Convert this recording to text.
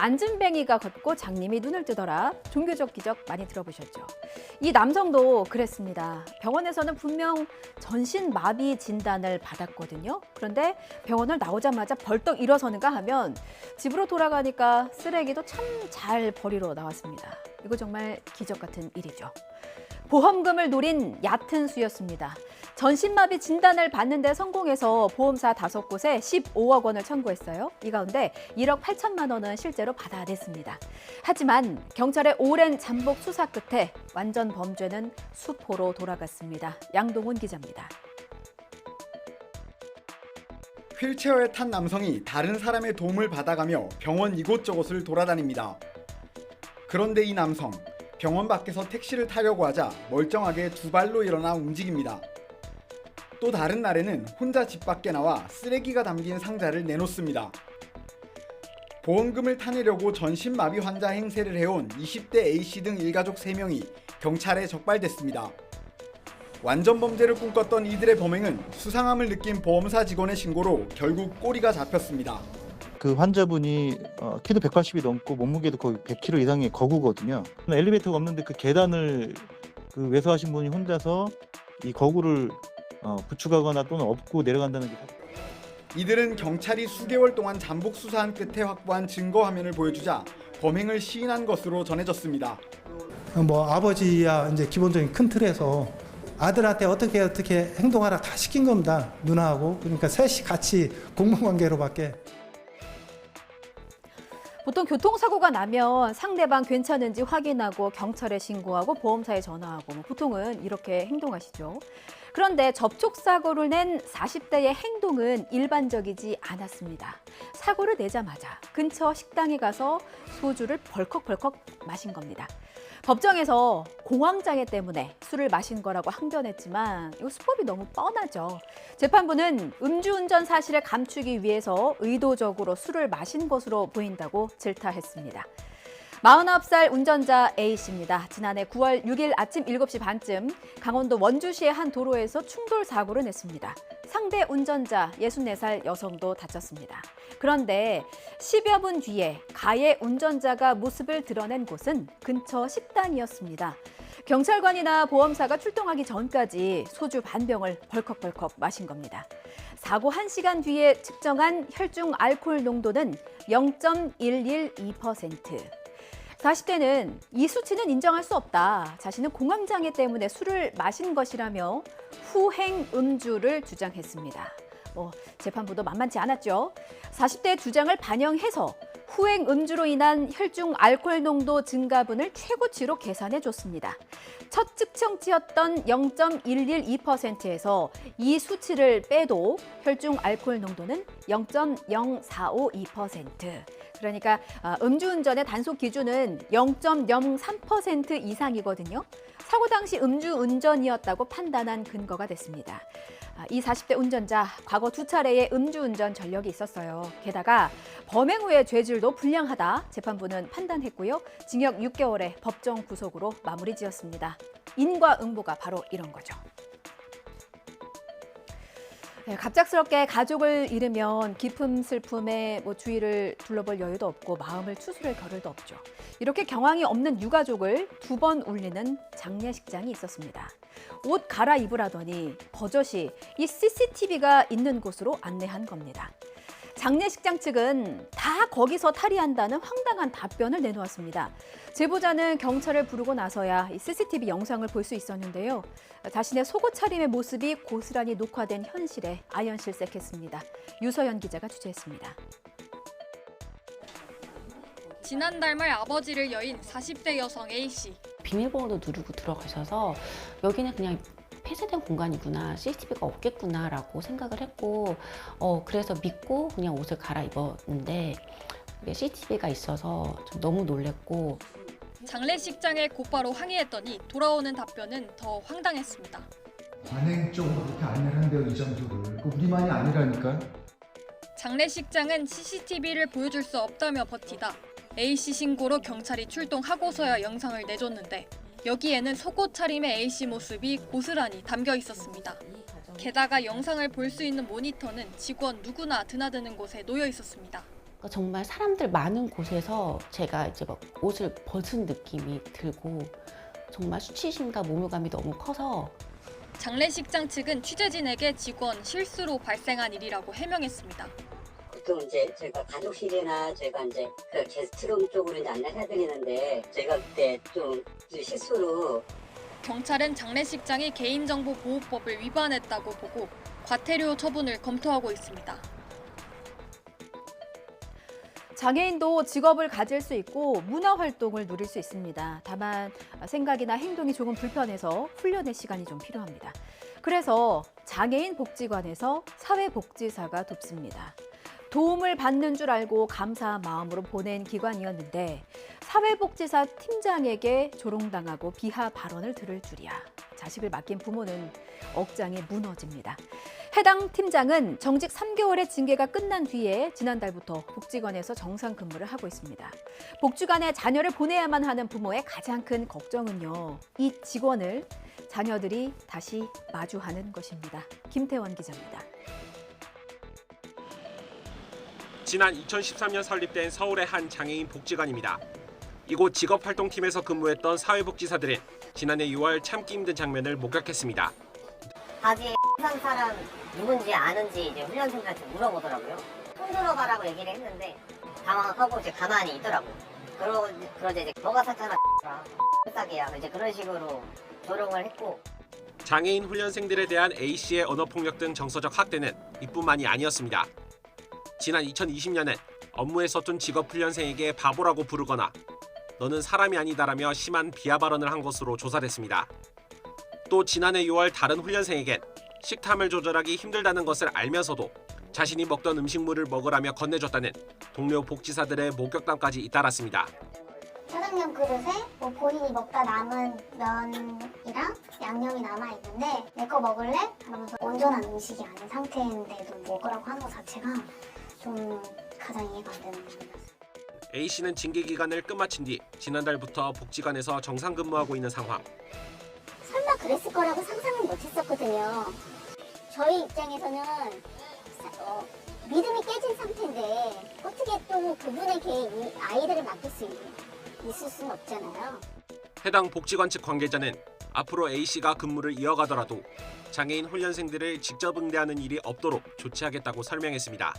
안진뱅이가 걷고 장님이 눈을 뜨더라. 종교적 기적 많이 들어보셨죠? 이 남성도 그랬습니다. 병원에서는 분명 전신마비 진단을 받았거든요. 그런데 병원을 나오자마자 벌떡 일어서는가 하면 집으로 돌아가니까 쓰레기도 참 잘 버리러 나왔습니다. 이거 정말 기적 같은 일이죠. 보험금을 노린 얕은 수였습니다. 전신마비 진단을 받는데 성공해서 보험사 5곳에 15억 원을 청구했어요. 이 가운데 1억 8천만 원은 실제로 받아냈습니다. 하지만 경찰의 오랜 잠복 수사 끝에 완전 범죄는 수포로 돌아갔습니다. 양동훈 기자입니다. 휠체어에 탄 남성이 다른 사람의 도움을 받아가며 병원 이곳저곳을 돌아다닙니다. 그런데 이 남성, 병원 밖에서 택시를 타려고 하자 멀쩡하게 두 발로 일어나 움직입니다. 또 다른 날에는 혼자 집 밖에 나와 쓰레기가 담긴 상자를 내놓습니다. 보험금을 타내려고 전신마비 환자 행세를 해온 20대 A씨 등 일가족 3명이 경찰에 적발됐습니다. 완전 범죄를 꿈꿨던 이들의 범행은 수상함을 느낀 보험사 직원의 신고로 결국 꼬리가 잡혔습니다. 그 환자분이 키도 180이 넘고 몸무게도 거의 100kg 이상의 거구거든요. 엘리베이터가 없는데 그 계단을 그 외소하신 분이 혼자서 이 거구를 부축하거나 또는 업고 내려간다는 게. 이들은 경찰이 수개월 동안 잠복 수사한 끝에 확보한 증거 화면을 보여주자 범행을 시인한 것으로 전해졌습니다. 아버지야 이제 기본적인 큰 틀에서 아들한테 어떻게 행동하라 다 시킨 겁니다. 누나하고. 그러니까 셋이 같이 공무관계로밖에. 보통 교통사고가 나면 상대방 괜찮은지 확인하고 경찰에 신고하고 보험사에 전화하고 보통은 이렇게 행동하시죠. 그런데 접촉사고를 낸 40대의 행동은 일반적이지 않았습니다. 사고를 내자마자 근처 식당에 가서 소주를 벌컥벌컥 마신 겁니다. 법정에서 공황장애 때문에 술을 마신 거라고 항변했지만 이 수법이 너무 뻔하죠. 재판부는 음주운전 사실을 감추기 위해서 의도적으로 술을 마신 것으로 보인다고 질타했습니다. 49살 운전자 A씨입니다. 지난해 9월 6일 아침 7시 반쯤 강원도 원주시의 한 도로에서 충돌 사고를 냈습니다. 상대 운전자 64살 여성도 다쳤습니다. 그런데 10여 분 뒤에 가해 운전자가 모습을 드러낸 곳은 근처 식당이었습니다. 경찰관이나 보험사가 출동하기 전까지 소주 반병을 벌컥벌컥 마신 겁니다. 사고 1시간 뒤에 측정한 혈중 알코올 농도는 0.112%. 40대는 이 수치는 인정할 수 없다. 자신은 공황장애 때문에 술을 마신 것이라며 후행 음주를 주장했습니다. 재판부도 만만치 않았죠. 40대의 주장을 반영해서 후행 음주로 인한 혈중 알코올 농도 증가분을 최고치로 계산해 줬습니다. 첫 측정치였던 0.112%에서 이 수치를 빼도 혈중 알코올 농도는 0.0452%. 그러니까 음주운전의 단속 기준은 0.03% 이상이거든요. 사고 당시 음주운전이었다고 판단한 근거가 됐습니다. 이 40대 운전자, 과거 2차례의 음주운전 전력이 있었어요. 게다가 범행 후의 죄질도 불량하다 재판부는 판단했고요. 징역 6개월의 법정 구속으로 마무리 지었습니다. 인과응보가 바로 이런 거죠. 갑작스럽게 가족을 잃으면 깊은 슬픔에 주위를 둘러볼 여유도 없고 마음을 추스릴 겨를도 없죠. 이렇게 경황이 없는 유가족을 2번 울리는 장례식장이 있었습니다. 옷 갈아입으라더니 버젓이 이 CCTV가 있는 곳으로 안내한 겁니다. 장례식장 측은 다 거기서 탈의한다는 황당한 답변을 내놓았습니다. 제보자는 경찰을 부르고 나서야 이 CCTV 영상을 볼 수 있었는데요. 자신의 속옷 차림의 모습이 고스란히 녹화된 현실에 아연실색했습니다. 유서연 기자가 취재했습니다. 지난달 말 아버지를 여인 40대 여성 A씨. 비밀번호도 누르고 들어가셔서 여기는 그냥 폐쇄된 공간이구나, CCTV가 없겠구나라고 생각을 했고 그래서 믿고 그냥 옷을 갈아입었는데 CCTV가 있어서 좀 너무 놀랬고. 장례식장에 곧바로 항의했더니 돌아오는 답변은 더 황당했습니다. 관행 쪽으로 그렇게 안내를 한대요, 이 장소를. 우리만이 아니라니까. 장례식장은 CCTV를 보여줄 수 없다며 버티다 A씨 신고로 경찰이 출동하고서야 영상을 내줬는데 여기에는 속옷 차림의 A씨 모습이 고스란히 담겨 있었습니다. 게다가 영상을 볼 수 있는 모니터는 직원 누구나 드나드는 곳에 놓여 있었습니다. 그러니까 정말 사람들 많은 곳에서 제가 이제 막 옷을 벗은 느낌이 들고 정말 수치심과 모멸감이 너무 커서 장례식장 측은 취재진에게 직원 실수로 발생한 일이라고 해명했습니다. 보통 이제 저희가 가족실이나 저희가 이제 그 게스트룸 쪽으로 이제 안내를 해드리는데 저희가 그때 좀 실수로 경찰은 장례식장이 개인정보보호법을 위반했다고 보고 과태료 처분을 검토하고 있습니다. 장애인도 직업을 가질 수 있고 문화활동을 누릴 수 있습니다. 다만 생각이나 행동이 조금 불편해서 훈련의 시간이 좀 필요합니다. 그래서 장애인 복지관에서 사회복지사가 돕습니다. 도움을 받는 줄 알고 감사한 마음으로 보낸 기관이었는데 사회복지사 팀장에게 조롱당하고 비하 발언을 들을 줄이야. 자식을 맡긴 부모는 억장이 무너집니다. 해당 팀장은 정직 3개월의 징계가 끝난 뒤에 지난달부터 복지관에서 정상 근무를 하고 있습니다. 복지관에 자녀를 보내야만 하는 부모의 가장 큰 걱정은요. 이 직원을 자녀들이 다시 마주하는 것입니다. 김태원 기자입니다. 지난 2013년 설립된 서울의 한 장애인 복지관입니다. 이곳 직업활동팀에서 근무했던 사회복지사들은 지난해 6월 참기 힘든 장면을 목격했습니다. 바지에 산 사람 누군지 아는지 이제 훈련생들한테 물어보더라고요. 손 들어봐라고 얘기를 했는데 당황하고 이제 가만히 있더라고요. 그러자 이제 너가 샀잖아 싸게야 이제 그런 식으로 조롱을 했고. 장애인 훈련생들에 대한 A씨의 언어폭력 등 정서적 학대는 이뿐만이 아니었습니다. 지난 2020년엔 업무에 서툰 직업훈련생에게 바보라고 부르거나 너는 사람이 아니다라며 심한 비하 발언을 한 것으로 조사됐습니다. 또 지난해 6월 다른 훈련생에겐 식탐을 조절하기 힘들다는 것을 알면서도 자신이 먹던 음식물을 먹으라며 건네줬다는 동료 복지사들의 목격담까지 잇따랐습니다. 짜장면 그릇에 뭐 본인이 먹다 남은 면이랑 양념이 남아있는데 내 거 먹을래? 그러면서 온전한 음식이 아닌 상태인데도 먹으라고 하는 것 자체가 좀 가장 이해가 안 되는 부분이었어요. A씨는 징계 기간을 끝마친 뒤 지난달부터 복지관에서 정상 근무하고 있는 상황. 설마 그랬을 거라고 상상은 못했었거든요. 저희 입장에서는 믿음이 깨진 상태인데 어떻게 또 그분에게 이 아이들을 맡길 수 있을 수는 없잖아요. 해당 복지관 측 관계자는 앞으로 A씨가 근무를 이어가더라도 장애인 훈련생들을 직접 응대하는 일이 없도록 조치하겠다고 설명했습니다.